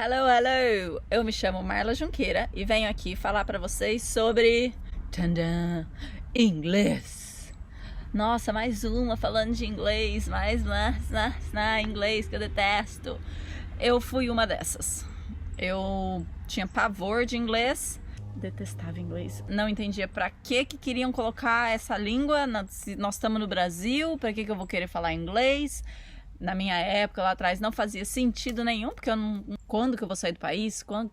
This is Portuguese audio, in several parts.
Hello, hello! Eu me chamo Marla Junqueira e venho aqui falar para vocês sobre tandã, inglês. Nossa, mais uma falando de inglês, mais inglês que eu detesto. Eu fui uma dessas. Eu tinha pavor de inglês, detestava inglês. Não entendia para que queriam colocar essa língua. Se nós estamos no Brasil, para que eu vou querer falar inglês? Na minha época, lá atrás, não fazia sentido nenhum, porque eu não... Quando que eu vou sair do país? Quando?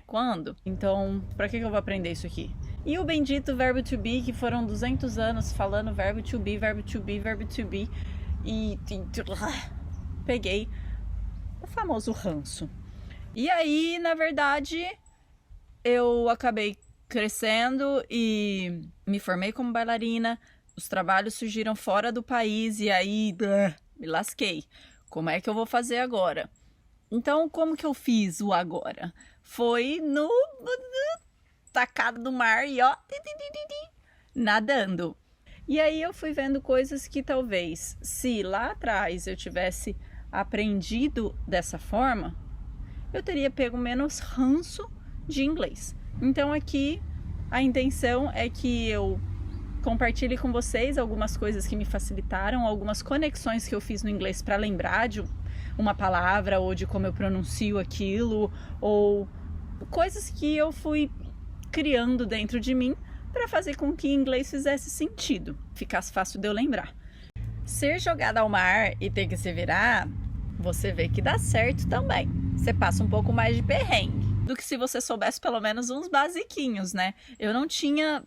Quando? Então, pra que eu vou aprender isso aqui? E o bendito verbo to be, que foram 200 anos falando verbo to be, verbo to be, verbo to be. E peguei o famoso ranço. E aí, na verdade, eu acabei crescendo e me formei como bailarina. Os trabalhos surgiram fora do país e aí... me lasquei. Como é que eu vou fazer agora? Então, como que eu fiz o agora? Foi no tacado do mar e ó, nadando. E aí eu fui vendo coisas que talvez, se lá atrás eu tivesse aprendido dessa forma, eu teria pego menos ranço de inglês. Então aqui a intenção é que eu compartilhe com vocês algumas coisas que me facilitaram, algumas conexões que eu fiz no inglês para lembrar de uma palavra ou de como eu pronuncio aquilo, ou coisas que eu fui criando dentro de mim para fazer com que inglês fizesse sentido, ficasse fácil de eu lembrar. Ser jogada ao mar e ter que se virar, você vê que dá certo também. Você passa um pouco mais de perrengue do que se você soubesse pelo menos uns basiquinhos, né? Eu não tinha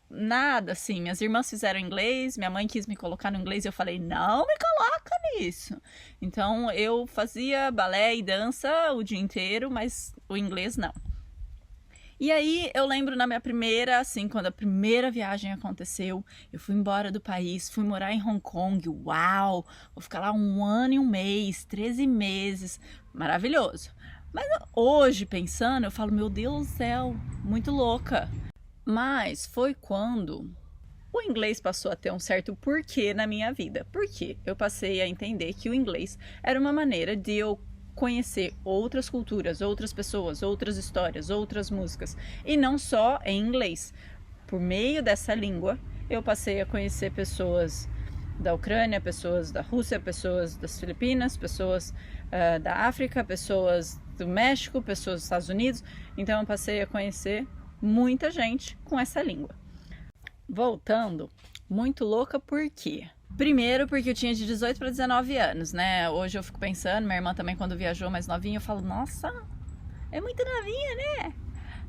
nada assim, minhas irmãs fizeram inglês, minha mãe quis me colocar no inglês e eu falei, não me coloca nisso. Então eu fazia balé e dança o dia inteiro, mas o inglês não. E aí eu lembro na minha primeira, assim, quando a primeira viagem aconteceu, eu fui embora do país, fui morar em Hong Kong, uau, vou ficar lá 1 ano e 1 mês, 13 meses, maravilhoso. Mas hoje pensando, eu falo, meu Deus do céu, muito louca. Mas foi quando o inglês passou a ter um certo porquê na minha vida. Porque eu passei a entender que o inglês era uma maneira de eu conhecer outras culturas, outras pessoas, outras histórias, outras músicas. E não só em inglês. Por meio dessa língua, eu passei a conhecer pessoas da Ucrânia, pessoas da Rússia, pessoas das Filipinas, pessoas da África, pessoas do México, pessoas dos Estados Unidos. Então eu passei a conhecer muita gente com essa língua. Voltando, muito louca por quê? Primeiro porque eu tinha de 18 para 19 anos, né? Hoje eu fico pensando, minha irmã também quando viajou mais novinha, eu falo, nossa, é muito novinha, né?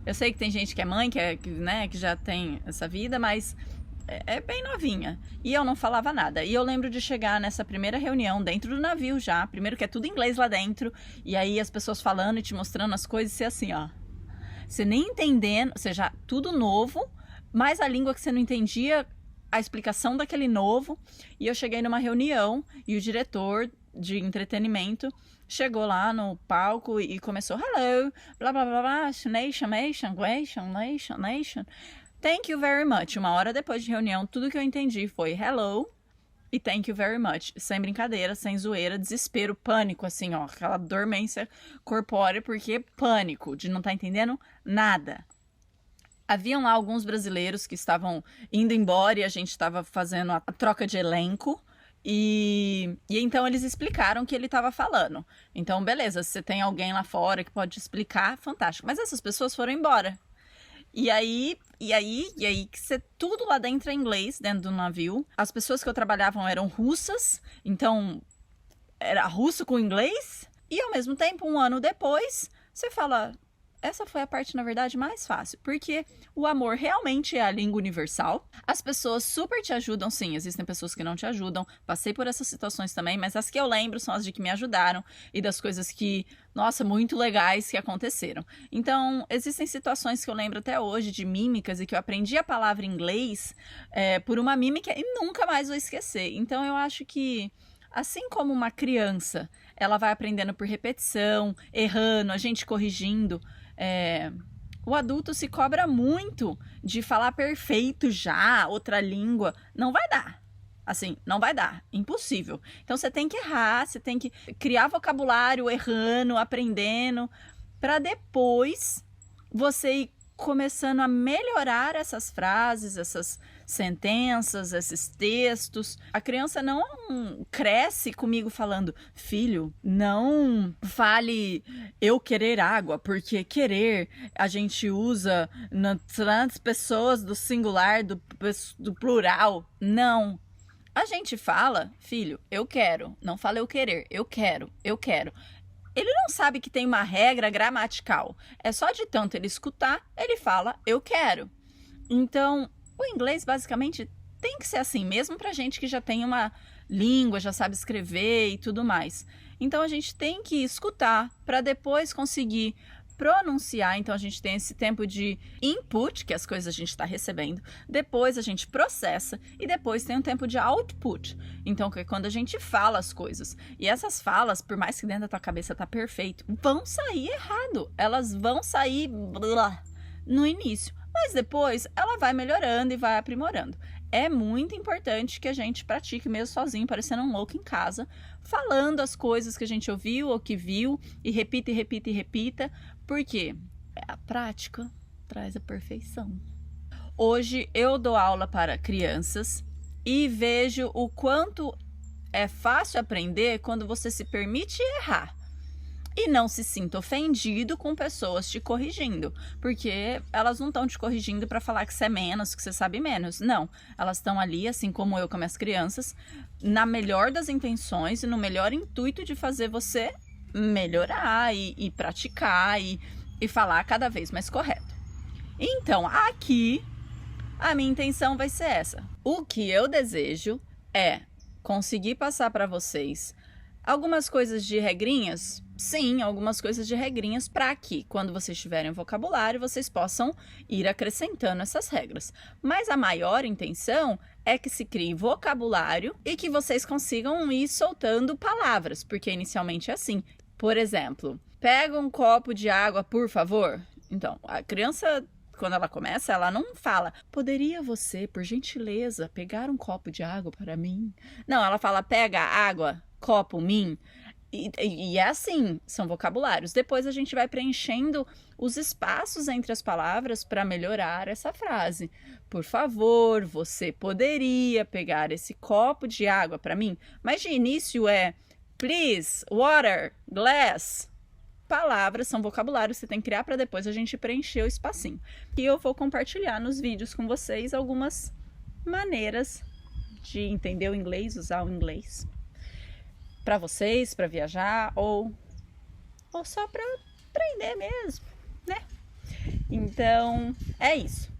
Eu sei que tem gente que é mãe, que já tem essa vida, mas é bem novinha. E eu não falava nada. E eu lembro de chegar nessa primeira reunião dentro do navio já, primeiro que é tudo inglês lá dentro, e aí as pessoas falando e te mostrando as coisas e ser assim, ó. Você nem entendendo, ou seja, tudo novo, mas a língua que você não entendia, a explicação daquele novo. E eu cheguei numa reunião e o diretor de entretenimento chegou lá no palco e começou, hello, blá blá blá blá, nation. Thank you very much. 1 hora depois de reunião, tudo que eu entendi foi hello e thank you very much. Sem brincadeira, sem zoeira, desespero, pânico, assim, ó. Aquela dormência corpórea, porque pânico, de não estar entendendo nada. Haviam lá alguns brasileiros que estavam indo embora e a gente estava fazendo a troca de elenco. E então eles explicaram o que ele estava falando. Então, beleza, se você tem alguém lá fora que pode explicar, fantástico. Mas essas pessoas foram embora. E aí, que você, tudo lá dentro é inglês, dentro do navio. As pessoas que eu trabalhava eram russas, então era russo com inglês. E ao mesmo tempo, 1 ano depois, você fala, essa foi a parte, na verdade, mais fácil. Porque o amor realmente é a língua universal. As pessoas super te ajudam, sim, existem pessoas que não te ajudam. Passei por essas situações também, mas as que eu lembro são as de que me ajudaram. E das coisas que, nossa, muito legais que aconteceram. Então, existem situações que eu lembro até hoje de mímicas e que eu aprendi a palavra em inglês por uma mímica e nunca mais vou esquecer. Então, eu acho que, assim como uma criança, ela vai aprendendo por repetição, errando, a gente corrigindo. O adulto se cobra muito de falar perfeito já, outra língua. Não vai dar. Assim, não vai dar, impossível. Então você tem que errar, você tem que criar vocabulário errando, aprendendo, para depois você ir começando a melhorar essas frases, essas sentenças, esses textos. A criança não cresce comigo falando: filho, não fale eu querer água, porque querer a gente usa nas pessoas do singular, do plural. Não. A gente fala: filho, eu quero. Não fala eu querer, eu quero, eu quero. Ele não sabe que tem uma regra gramatical. É só de tanto ele escutar, ele fala eu quero. Então, o inglês basicamente tem que ser assim, mesmo pra gente que já tem uma língua, já sabe escrever e tudo mais. Então a gente tem que escutar para depois conseguir pronunciar. Então a gente tem esse tempo de input, que as coisas a gente está recebendo, depois a gente processa e depois tem um tempo de output, então que é quando a gente fala as coisas. E essas falas, por mais que dentro da tua cabeça tá perfeito, vão sair errado, elas vão sair blá, no início, mas depois ela vai melhorando e vai aprimorando. É muito importante que a gente pratique mesmo sozinho, parecendo um louco em casa, falando as coisas que a gente ouviu ou que viu, e repita, e repita, e repita, porque a prática traz a perfeição. Hoje eu dou aula para crianças e vejo o quanto é fácil aprender quando você se permite errar. E não se sinta ofendido com pessoas te corrigindo, porque elas não estão te corrigindo para falar que você é menos, que você sabe menos. Não, elas estão ali, assim como eu com minhas crianças, na melhor das intenções e no melhor intuito de fazer você melhorar e praticar e falar cada vez mais correto. Então, aqui, a minha intenção vai ser essa. O que eu desejo é conseguir passar para vocês algumas coisas de regrinhas. Sim, algumas coisas de regrinhas para que, quando vocês tiverem vocabulário, vocês possam ir acrescentando essas regras. Mas a maior intenção é que se crie vocabulário e que vocês consigam ir soltando palavras, porque inicialmente é assim. Por exemplo, pega um copo de água, por favor. Então, a criança, quando ela começa, ela não fala: poderia você, por gentileza, pegar um copo de água para mim? Não, ela fala: pega água, copo, mim. E é assim, são vocabulários. Depois a gente vai preenchendo os espaços entre as palavras para melhorar essa frase. Por favor, você poderia pegar esse copo de água para mim? Mas de início é please, water, glass. Palavras são vocabulários que você tem que criar para depois a gente preencher o espacinho. E eu vou compartilhar nos vídeos com vocês algumas maneiras de entender o inglês, usar o inglês para vocês, para viajar ou só para aprender mesmo, né? Então, é isso.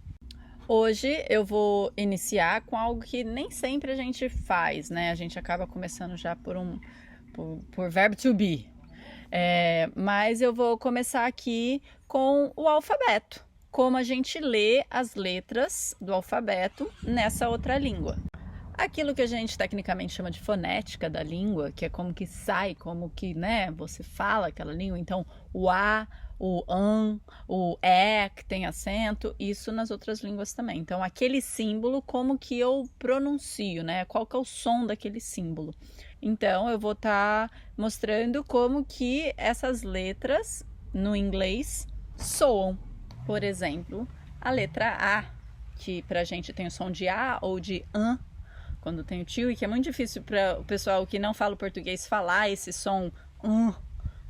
Hoje eu vou iniciar com algo que nem sempre a gente faz, né? A gente acaba começando já por verbo to be. Mas eu vou começar aqui com o alfabeto. Como a gente lê as letras do alfabeto nessa outra língua. Aquilo que a gente tecnicamente chama de fonética da língua, que é como que sai, como que, né, você fala aquela língua. Então, o A, o o E, que tem acento, isso nas outras línguas também. Então, aquele símbolo, como que eu pronuncio, né? Qual que é o som daquele símbolo. Então, eu vou estar mostrando como que essas letras no inglês soam. Por exemplo, a letra A, que pra gente tem o som de A ou de an, quando tem o tio, e que é muito difícil para o pessoal que não fala o português falar esse som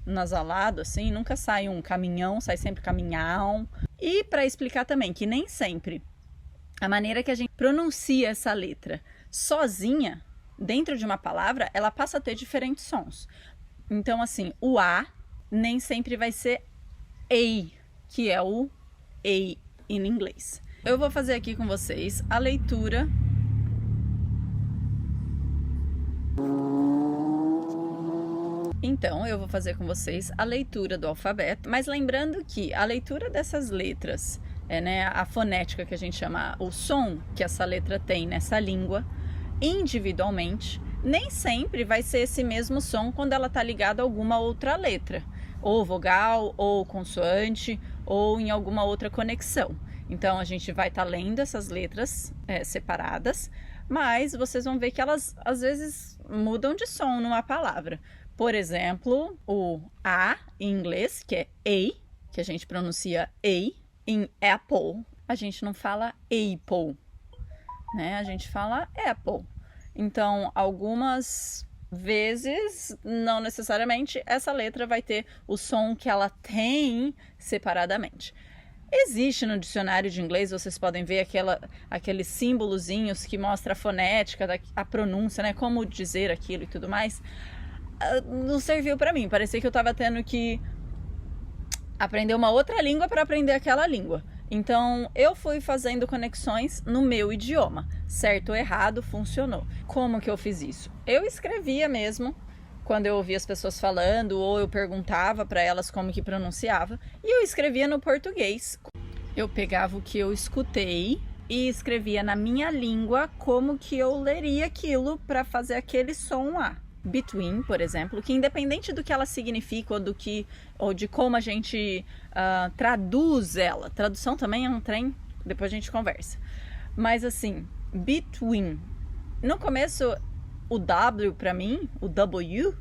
nasalado, assim, nunca sai um caminhão, sai sempre caminhão. E para explicar também que nem sempre a maneira que a gente pronuncia essa letra sozinha, dentro de uma palavra, ela passa a ter diferentes sons. Então, assim, o A nem sempre vai ser A, que é o A em inglês. Eu vou fazer aqui com vocês a leitura Então, eu vou fazer com vocês a leitura do alfabeto, mas lembrando que a leitura dessas letras, né, a fonética que a gente chama, o som que essa letra tem nessa língua, individualmente, nem sempre vai ser esse mesmo som quando ela está ligada a alguma outra letra, ou vogal, ou consoante, ou em alguma outra conexão. Então, a gente vai estar lendo essas letras separadas, mas vocês vão ver que elas às vezes mudam de som numa palavra. Por exemplo, o A em inglês, que é A, que a gente pronuncia A, em Apple, a gente não fala Apple, né? A gente fala Apple. Então, algumas vezes, não necessariamente, essa letra vai ter o som que ela tem separadamente. Existe no dicionário de inglês, vocês podem ver aqueles símbolozinhos que mostra a fonética, a pronúncia, né? Como dizer aquilo e tudo mais. Não serviu para mim, parecia que eu estava tendo que aprender uma outra língua para aprender aquela língua. Então, eu fui fazendo conexões no meu idioma. Certo ou errado, funcionou. Como que eu fiz isso? Eu escrevia mesmo, quando eu ouvia as pessoas falando, ou eu perguntava para elas como que pronunciava, e eu escrevia no português. Eu pegava o que eu escutei e escrevia na minha língua como que eu leria aquilo para fazer aquele som lá. Between, por exemplo, que independente do que ela significa ou de como a gente traduz ela, tradução também é um trem, depois a gente conversa. Mas assim, between, no começo o W para mim, o W,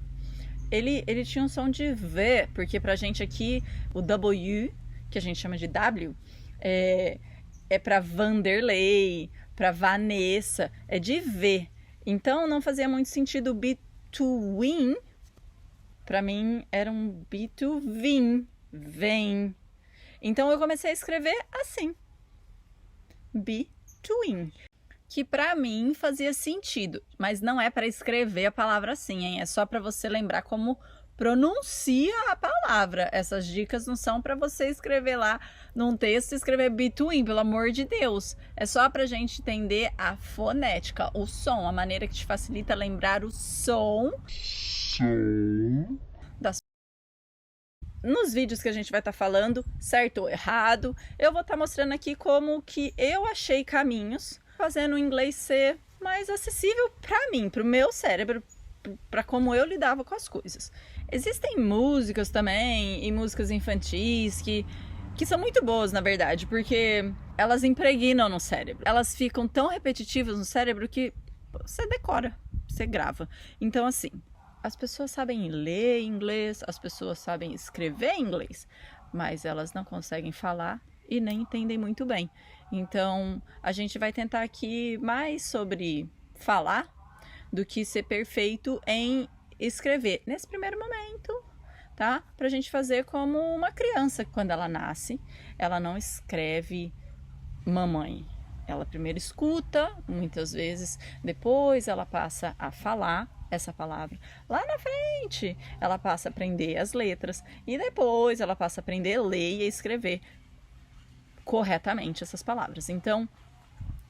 ele tinha um som de V, porque pra gente aqui o W, que a gente chama de W, é para Vanderlei, para Vanessa, é de V. Então não fazia muito sentido between, para mim era um between, vem. Então eu comecei a escrever assim, between, que para mim fazia sentido, mas não é para escrever a palavra assim, hein? É só para você lembrar como pronuncia a palavra. Essas dicas não são para você escrever lá num texto e escrever between, pelo amor de Deus. É só pra gente entender a fonética, o som, a maneira que te facilita lembrar o som das. Nos vídeos que a gente vai estar falando, certo ou errado, eu vou estar mostrando aqui como que eu achei caminhos, fazendo o inglês ser mais acessível para mim, para o meu cérebro, para como eu lidava com as coisas. Existem músicas também, e músicas infantis, que são muito boas, na verdade, porque elas impregnam no cérebro. Elas ficam tão repetitivas no cérebro que você decora, você grava. Então, assim, as pessoas sabem ler inglês, as pessoas sabem escrever inglês, mas elas não conseguem falar e nem entendem muito bem. Então, a gente vai tentar aqui mais sobre falar do que ser perfeito em escrever nesse primeiro momento, tá? Pra gente fazer como uma criança, quando ela nasce, ela não escreve mamãe. Ela primeiro escuta, muitas vezes, depois ela passa a falar essa palavra. Lá na frente, ela passa a aprender as letras e depois ela passa a aprender a ler e a escrever corretamente essas palavras. Então,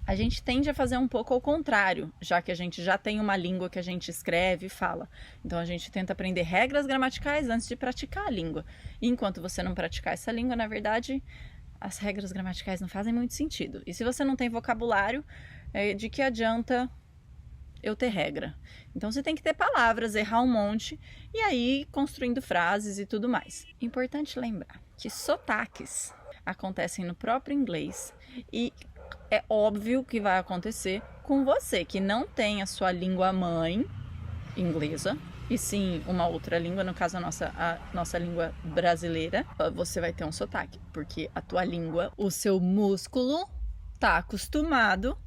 a gente tende a fazer um pouco ao contrário, já que a gente já tem uma língua que a gente escreve e fala. Então, a gente tenta aprender regras gramaticais antes de praticar a língua. E enquanto você não praticar essa língua, na verdade, as regras gramaticais não fazem muito sentido. E se você não tem vocabulário, de que adianta eu ter regra? Então, você tem que ter palavras, errar um monte, e aí construindo frases e tudo mais. Importante lembrar que sotaques acontecem no próprio inglês e é óbvio que vai acontecer com você, que não tem a sua língua mãe inglesa, e sim uma outra língua, no caso a nossa língua brasileira, você vai ter um sotaque, porque a tua língua, o seu músculo tá acostumado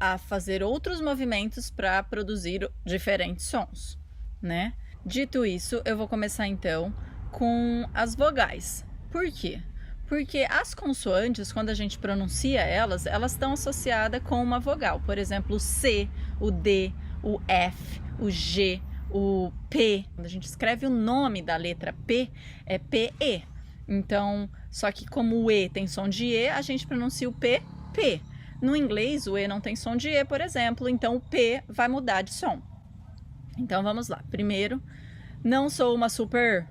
a fazer outros movimentos para produzir diferentes sons, né? Dito isso, eu vou começar então com as vogais. Por quê? Porque as consoantes, quando a gente pronuncia elas estão associadas com uma vogal. Por exemplo, o C, o D, o F, o G, o P. Quando a gente escreve o nome da letra P, é PE. Então, só que como o E tem som de E, a gente pronuncia o P, P. No inglês, o E não tem som de E, por exemplo, então o P vai mudar de som. Então, vamos lá. Primeiro, não sou uma super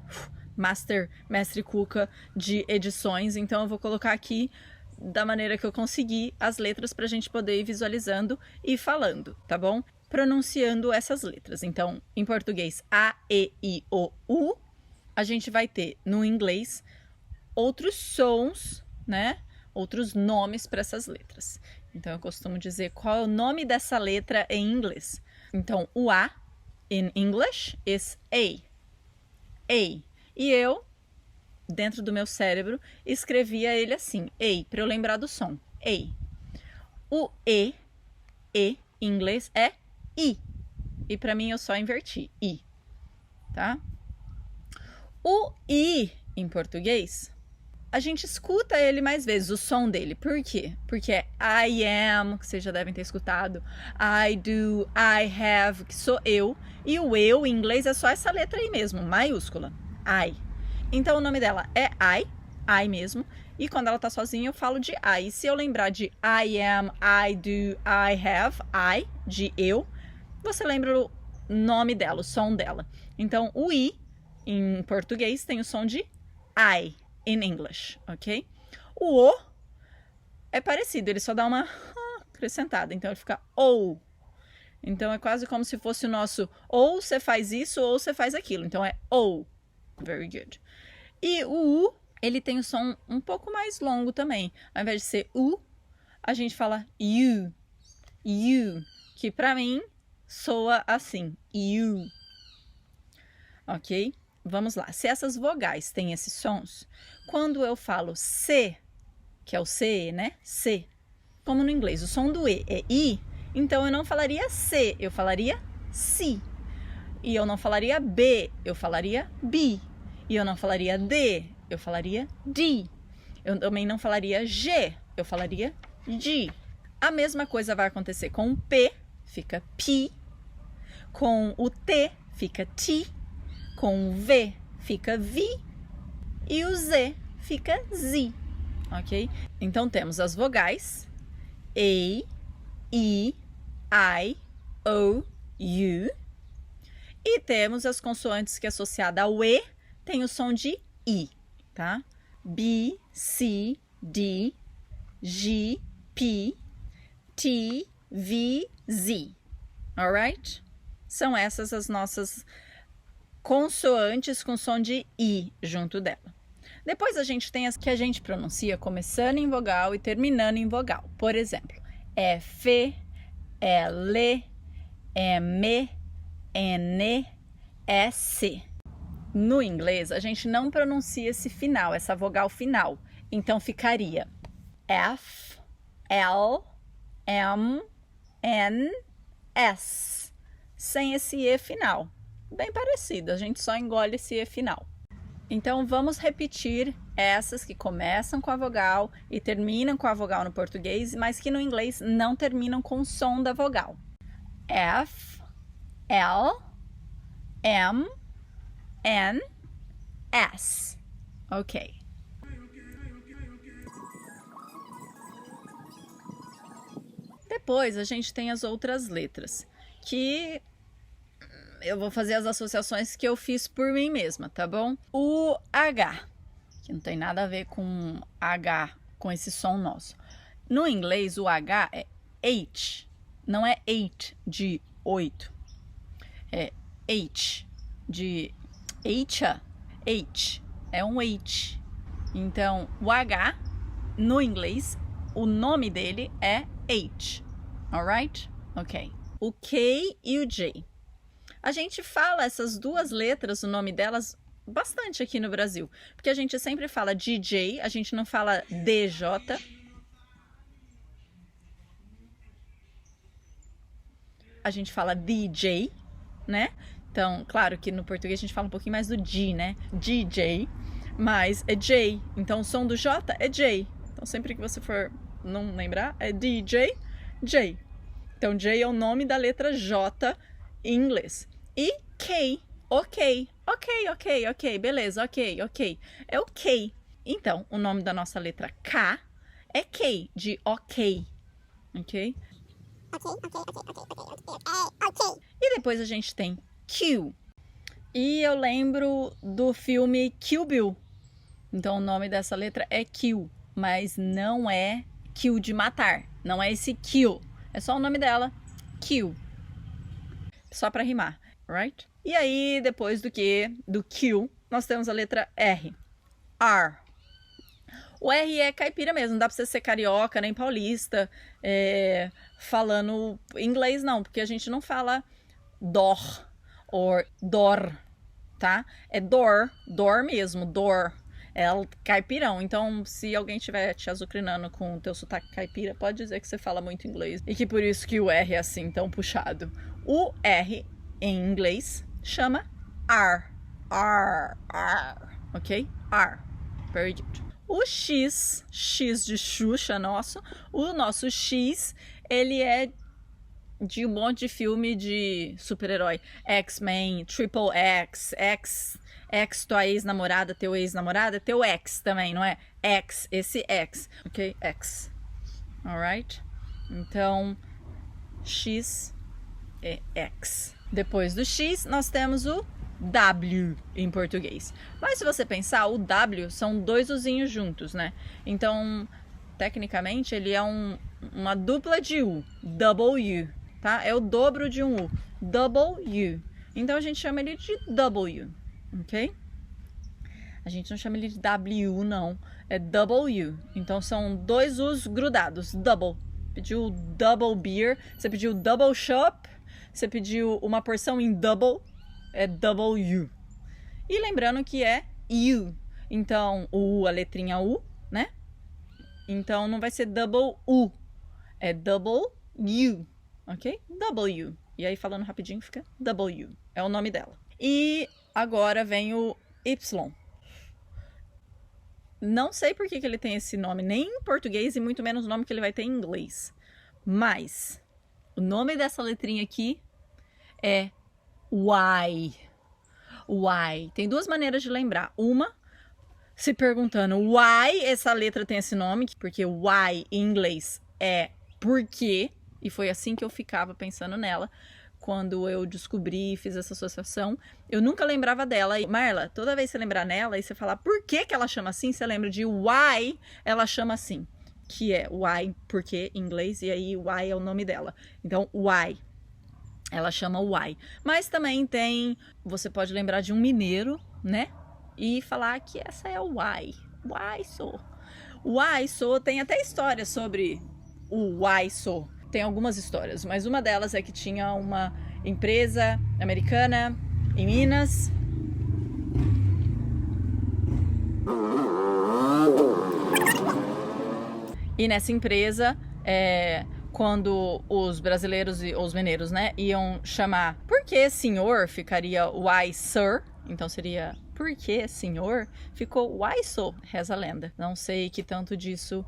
mestre cuca de edições, então eu vou colocar aqui da maneira que eu conseguir as letras para a gente poder ir visualizando e falando, tá bom? Pronunciando essas letras. Então, em português, A, E, I, O, U, a gente vai ter no inglês outros sons, né? Outros nomes para essas letras. Então, eu costumo dizer qual é o nome dessa letra em inglês. Então, o A, in English, is A. A. E eu, dentro do meu cérebro, escrevia ele assim, A, para eu lembrar do som. A. O E, em inglês, é I. E para mim, eu só inverti, I. Tá? O I, em português, a gente escuta ele mais vezes, o som dele. Por quê? Porque é I am, que vocês já devem ter escutado, I do, I have, que sou eu. E o eu, em inglês, é só essa letra aí mesmo, maiúscula, I. Então, o nome dela é I mesmo. E quando ela tá sozinha, eu falo de I. E se eu lembrar de I am, I do, I have, I, de eu, você lembra o nome dela, o som dela. Então, o I, em português, tem o som de I. In English, ok? O O é parecido, ele só dá uma acrescentada, então ele fica O. Então é quase como se fosse o nosso ou você faz isso ou você faz aquilo. Então é O. Very good. E o U, ele tem o som um pouco mais longo também. Ao invés de ser U, a gente fala You. You, que pra mim soa assim. You. Ok? Vamos lá. Se essas vogais têm esses sons, quando eu falo C, que é o C, né? C. Como no inglês, o som do E é I, então eu não falaria C, eu falaria Si. E eu não falaria B, eu falaria B. E eu não falaria D, eu falaria D. Eu também não falaria G, eu falaria G. A mesma coisa vai acontecer com o P, fica P. Com o T, fica T. Com o V, fica V. E o Z, fica Z. Ok? Então, temos as vogais A, E, I, O, U. E temos as consoantes que associada ao E tem o som de I, tá? B, C, D, G, P, T, V, Z. Alright? São essas as nossas consoantes com som de I junto dela. Depois a gente tem as que a gente pronuncia começando em vogal e terminando em vogal. Por exemplo, F, L, M, N, S. No inglês, a gente não pronuncia esse final, essa vogal final. Então ficaria F, L, M, N, S. Sem esse E final. Bem parecido, a gente só engole esse E final. Então, vamos repetir essas que começam com a vogal e terminam com a vogal no português, mas que no inglês não terminam com o som da vogal. F, L, M, N, S. Ok. Depois, a gente tem as outras letras, que eu vou fazer as associações que eu fiz por mim mesma, tá bom? O H, que não tem nada a ver com H, com esse som nosso. No inglês, o H é H, não é 8 de 8. É H, de H, H, é um H. Então, o H, no inglês, o nome dele é H, alright? Ok. O K e o J. A gente fala essas duas letras, o nome delas, bastante aqui no Brasil. Porque a gente sempre fala DJ, a gente não fala DJ. A gente fala DJ, né? Então, claro que no português a gente fala um pouquinho mais do D, né? DJ, mas é J. Então, o som do J é J. Então, sempre que você for não lembrar, é DJ, J. Então, J é o nome da letra J em inglês. E K, ok, beleza, ok. É o K. Então, o nome da nossa letra K é K, de ok, ok? Ok. E depois a gente tem Q. E eu lembro do filme Kill Bill. Então, o nome dessa letra é Q, mas não é kill de matar. Não é esse kill. É só o nome dela, Q. Só para rimar, right? E aí, depois do Q, nós temos a letra R. R. O R é caipira mesmo, não dá pra você ser carioca, nem paulista, falando inglês não, porque a gente não fala dor ou dor, tá? É dor mesmo, dor. É caipirão. Então, se alguém estiver te azucrinando com o teu sotaque caipira, pode dizer que você fala muito inglês e que por isso que o R é assim, tão puxado. O R em inglês chama R. R, R, ok? R. Very good. O X de Xuxa o nosso X, ele é de um monte de filme de super-herói. X-Men, Triple X, tua ex-namorada, teu ex-namorada, teu ex também, não é? X, esse X, ok? X. Alright? Então, X é X. Depois do X, nós temos o W em português. Mas se você pensar, o W são dois uzinhos juntos, né? Então, tecnicamente, ele é uma dupla de U. W, tá? É o dobro de um U. W. Então, a gente chama ele de W, ok? A gente não chama ele de W, não. É W. Então, são dois U's grudados. Double. Pediu double beer. Você pediu double shop. Você pediu uma porção em double. É W. E lembrando que é U. Então, o U, a letrinha U, né? Então, não vai ser double U. É double U. Ok? W. E aí, falando rapidinho, fica W. É o nome dela. E agora vem o Y. Não sei por que ele tem esse nome, nem em português e muito menos o nome que ele vai ter em inglês. Mas, o nome dessa letrinha aqui é Y. Y. Tem duas maneiras de lembrar. Uma, se perguntando why essa letra tem esse nome, porque Y em inglês é porquê, e foi assim que eu ficava pensando nela quando eu descobri e fiz essa associação. Eu nunca lembrava dela. E, Marla, toda vez que você lembrar nela e você falar por que ela chama assim, você lembra de why ela chama assim, que é why, porquê em inglês, e aí why é o nome dela. Então, why. Ela chama Y. Mas também tem... Você pode lembrar de um mineiro, né? E falar que essa é o Y. Y sou. Tem até histórias sobre o Y sou. Tem algumas histórias. Mas uma delas é que tinha uma empresa americana em Minas. E nessa empresa... quando os brasileiros e os mineiros, né, iam chamar por que senhor, ficaria why sir, então seria por que senhor, ficou why so, reza a lenda. Não sei que tanto disso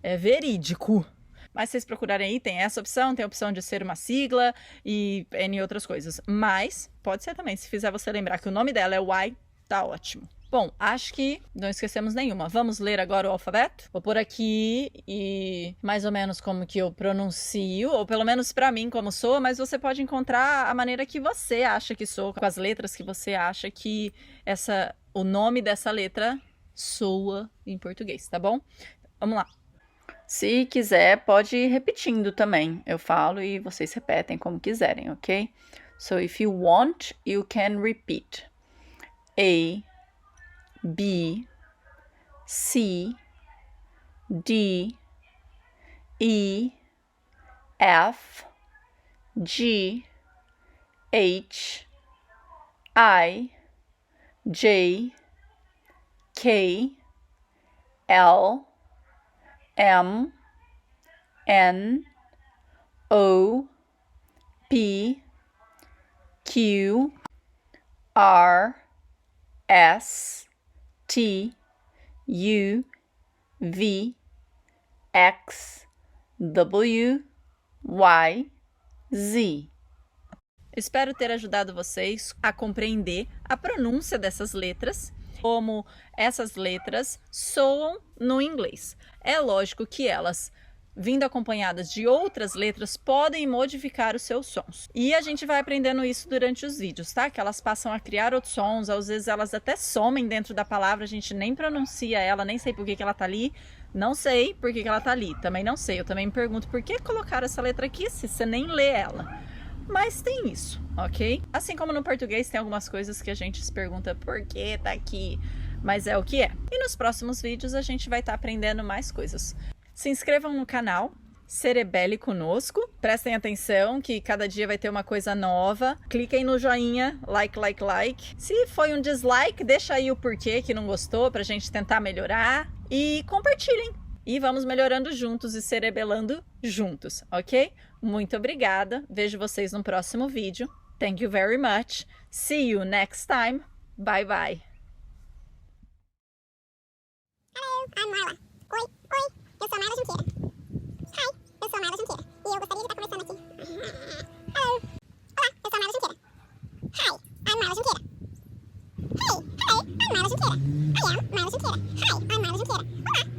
é verídico, mas se vocês procurarem aí, tem essa opção, tem a opção de ser uma sigla e N outras coisas, mas pode ser também, se fizer você lembrar que o nome dela é why, tá ótimo. Bom, acho que não esquecemos nenhuma. Vamos ler agora o alfabeto? Vou pôr aqui e mais ou menos como que eu pronuncio, ou pelo menos pra mim como soa, mas você pode encontrar a maneira que você acha que soa, com as letras que você acha que o nome dessa letra soa em português, tá bom? Vamos lá. Se quiser, pode ir repetindo também. Eu falo e vocês repetem como quiserem, ok? So if you want, you can repeat. A, B, C, D, E, F, G, H, I, J, K, L, M, N, O, P, Q, R, S, T, U, V, X, W, Y, Z. Espero ter ajudado vocês a compreender a pronúncia dessas letras, como essas letras soam no inglês. É lógico que elas, vindo acompanhadas de outras letras, podem modificar os seus sons. E a gente vai aprendendo isso durante os vídeos, tá? Que elas passam a criar outros sons, às vezes elas até somem dentro da palavra, a gente nem pronuncia ela, nem sei por que ela tá ali, não sei por que ela tá ali, também não sei. Eu também me pergunto por que colocaram essa letra aqui se você nem lê ela. Mas tem isso, ok? Assim como no português tem algumas coisas que a gente se pergunta por que tá aqui, mas é o que é. E nos próximos vídeos a gente vai estar aprendendo mais coisas. Se inscrevam no canal, Cerebele conosco. Prestem atenção que cada dia vai ter uma coisa nova. Cliquem no joinha, like. Se foi um dislike, deixa aí o porquê que não gostou pra gente tentar melhorar. E compartilhem. E vamos melhorando juntos e cerebelando juntos, ok? Muito obrigada. Vejo vocês no próximo vídeo. Thank you very much. See you next time. Bye bye. Hello, I'm Marla. Oi, eu sou a Marla Junqueira. Hi, eu sou a Marla Junqueira. E eu gostaria de estar conversando aqui. Hello. Olá, eu sou a Marla Junqueira. Hi, I'm Marla Junqueira. Hey, hello, I'm Marla Junqueira. I am Marla Junqueira. Hi, I'm Marla Junqueira. Olá,